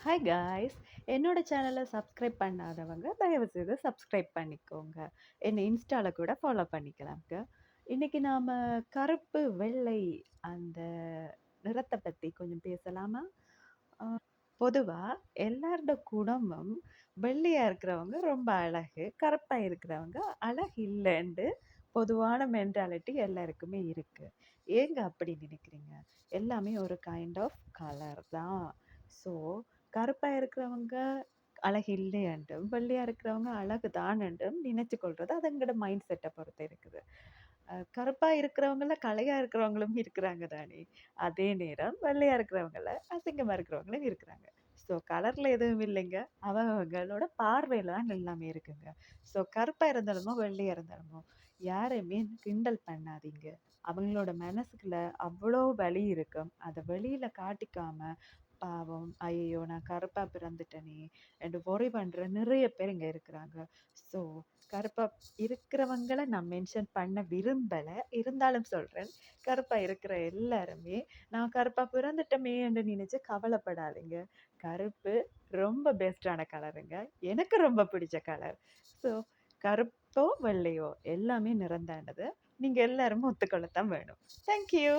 Hi guys! என்னோட சேனல subscribe பண்ணாதவங்க, தயவுசெய்து சப்ஸ்கிரைப் பண்ணிக்கோங்க. என்ன இன்ஸ்டால கூட ஃபாலோ பண்ணிக்கலாம்ங்க. இன்னைக்கு நாம கருப்பு, வெள்ளை அந்த நிறத்த பத்தி கொஞ்சம் பேசலாமா? அ பொதுவா எல்லாரோட குணமும் வெள்ளையா இருக்கிறவங்க ரொம்ப அழகு, கருப்பா இருக்கிறவங்க அழகு இல்லன்ட்டு பொதுவான மென்டாலிட்டி எல்லாருக்குமே இருக்கு. ஏங்க அப்படி நினைக்கிறீங்க? எல்லாமே ஒரு கைண்ட் ஆஃப் கலர் தான். ஸோ கருப்பா இருக்கிறவங்க அழகு இல்லையென்றும், வெள்ளையா இருக்கிறவங்க அழகு தானென்றும் நினைச்சு கொள்றது அது எங்களோட மைண்ட் செட்ட பொறுத்து இருக்குது. கருப்பா இருக்கிறவங்கள்ல கலையா இருக்கிறவங்களும் இருக்கிறாங்க தானே! அதே நேரம் வெள்ளையா இருக்கிறவங்கள்ல அசிங்கமா இருக்கிறவங்களும் இருக்கிறாங்க. ஸோ கலர்ல எதுவும் இல்லைங்க. அவங்கவங்களோட பார்வையில தான் எல்லாமே இருக்குங்க. ஸோ கருப்பா இருந்தாலுமோ, வெள்ளையா இருந்தாலுமோ யாரையுமே கிண்டல் பண்ணாதீங்க. அவங்களோட மனசுக்குள்ள அவ்வளோ வலி இருக்கும். அத வெளியில காட்டிக்காம, பாவம் "ஐயய்யோ! நான் கருப்பா பிறந்துட்டனே" என்று வொரி பண்ற நிறைய பேர் இங்க இருக்கிறாங்க. ஸோ கருப்பா இருக்கிறவங்கள நான் மென்ஷன் பண்ண விரும்பல. இருந்தாலும் சொல்றேன். கருப்பா இருக்கிற எல்லாருமே, நான் கருப்பா பிறந்துட்டோமே என்று நினைச்சு கவலைப்படாதீங்க. கருப்பு ரொம்ப பெஸ்ட்டான கலருங்க. எனக்கு ரொம்ப பிடிச்ச கலர். ஸோ கருப்போ, வெள்ளையோ எல்லாமே நிறம் தானது. நீங்க எல்லாரும் ஒத்துக்கொள்ளத்தான் வேணும். Thank you.